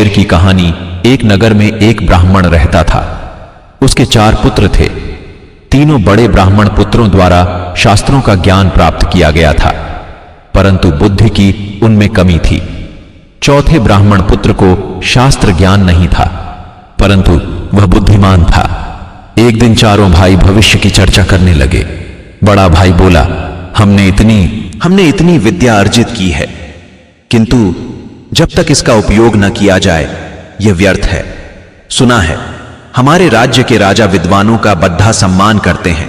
शेर की कहानी। एक नगर में एक ब्राह्मण रहता था। उसके 4 पुत्र थे। तीनों बड़े ब्राह्मण पुत्रों द्वारा शास्त्रों का ज्ञान प्राप्त किया गया था, परंतु बुद्धि की उनमें कमी थी। चौथे ब्राह्मण पुत्र को शास्त्र ज्ञान नहीं था, परंतु वह बुद्धिमान था। एक दिन चारों भाई भविष्य की चर्चा करने लगे। बड़ा भाई बोला, हमने इतनी विद्या अर्जित की है, किंतु जब तक इसका उपयोग न किया जाए यह व्यर्थ है। सुना है हमारे राज्य के राजा विद्वानों का बद्धा सम्मान करते हैं,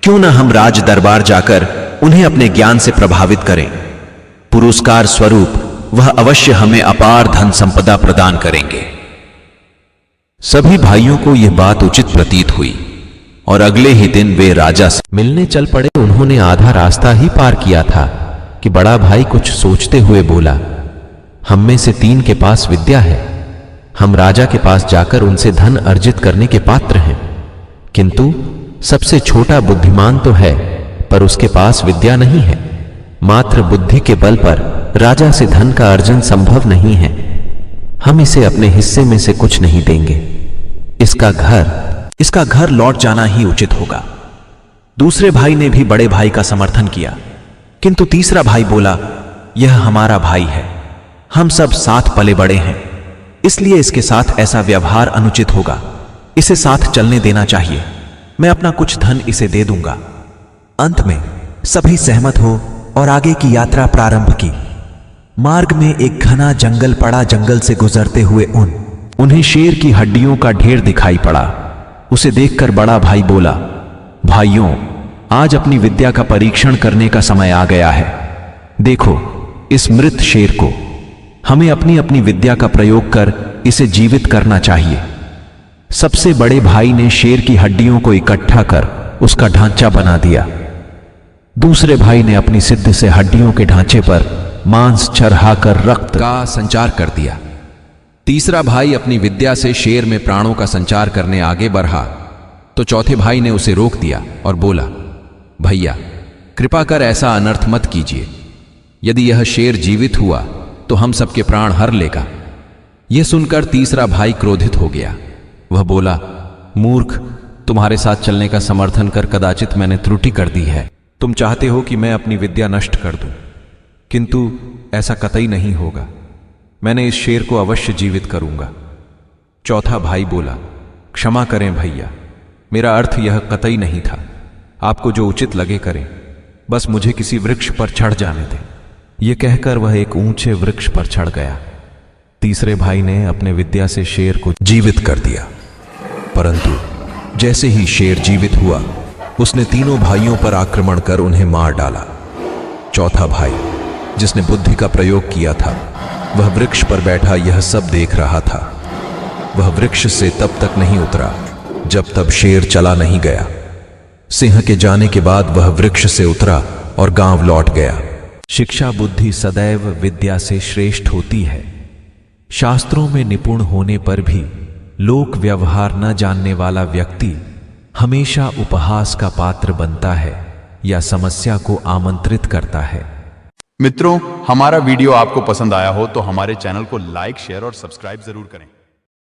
क्यों न हम राज दरबार जाकर उन्हें अपने ज्ञान से प्रभावित करें। पुरस्कार स्वरूप वह अवश्य हमें अपार धन संपदा प्रदान करेंगे। सभी भाइयों को यह बात उचित प्रतीत हुई और अगले ही दिन वे राजा से मिलने चल पड़े। उन्होंने आधा रास्ता ही पार किया था कि बड़ा भाई कुछ सोचते हुए बोला, हम में से 3 के पास विद्या है। हम राजा के पास जाकर उनसे धन अर्जित करने के पात्र हैं, किंतु सबसे छोटा बुद्धिमान तो है, पर उसके पास विद्या नहीं है। मात्र बुद्धि के बल पर राजा से धन का अर्जन संभव नहीं है। हम इसे अपने हिस्से में से कुछ नहीं देंगे। इसका घर लौट जाना ही उचित होगा। दूसरे भाई ने भी बड़े भाई का समर्थन किया, किंतु तीसरा भाई बोला, यह हमारा भाई है, हम सब साथ पले बड़े हैं, इसलिए इसके साथ ऐसा व्यवहार अनुचित होगा। इसे साथ चलने देना चाहिए। मैं अपना कुछ धन इसे दे दूंगा। अंत में सभी सहमत हो और आगे की यात्रा प्रारंभ की। मार्ग में एक घना जंगल पड़ा। जंगल से गुजरते हुए उन्हें शेर की हड्डियों का ढेर दिखाई पड़ा। उसे देखकर बड़ा भाई बोला, भाइयों, आज अपनी विद्या का परीक्षण करने का समय आ गया है। देखो इस मृत शेर को। हमें अपनी अपनी विद्या का प्रयोग कर इसे जीवित करना चाहिए। सबसे बड़े भाई ने शेर की हड्डियों को इकट्ठा कर उसका ढांचा बना दिया। दूसरे भाई ने अपनी सिद्धि से हड्डियों के ढांचे पर मांस चढ़ाकर रक्त का संचार कर दिया। तीसरा भाई अपनी विद्या से शेर में प्राणों का संचार करने आगे बढ़ा, तो चौथे भाई ने उसे रोक दिया और बोला, भैया कृपा कर ऐसा अनर्थ मत कीजिए। यदि यह शेर जीवित हुआ तो हम सबके प्राण हर लेगा। यह सुनकर तीसरा भाई क्रोधित हो गया। वह बोला, मूर्ख, तुम्हारे साथ चलने का समर्थन कर कदाचित मैंने त्रुटि कर दी है। तुम चाहते हो कि मैं अपनी विद्या नष्ट कर दूं, किंतु ऐसा कतई नहीं होगा। मैंने इस शेर को अवश्य जीवित करूंगा। चौथा भाई बोला, क्षमा करें भैया, मेरा अर्थ यह कतई नहीं था। आपको जो उचित लगे करें, बस मुझे किसी वृक्ष पर चढ़ जाने दें। यह कहकर वह एक ऊंचे वृक्ष पर चढ़ गया। तीसरे भाई ने अपने विद्या से शेर को जीवित कर दिया, परंतु जैसे ही शेर जीवित हुआ, उसने तीनों भाइयों पर आक्रमण कर उन्हें मार डाला। चौथा भाई, जिसने बुद्धि का प्रयोग किया था, वह वृक्ष पर बैठा यह सब देख रहा था। वह वृक्ष से तब तक नहीं उतरा जब तक शेर चला नहीं गया। सिंह के जाने के बाद वह वृक्ष से उतरा और गांव लौट गया। शिक्षा बुद्धि सदैव विद्या से श्रेष्ठ होती है। शास्त्रों में निपुण होने पर भी लोक व्यवहार न जानने वाला व्यक्ति हमेशा उपहास का पात्र बनता है या समस्या को आमंत्रित करता है। मित्रों, हमारा वीडियो आपको पसंद आया हो तो हमारे चैनल को लाइक, शेयर और सब्सक्राइब जरूर करें।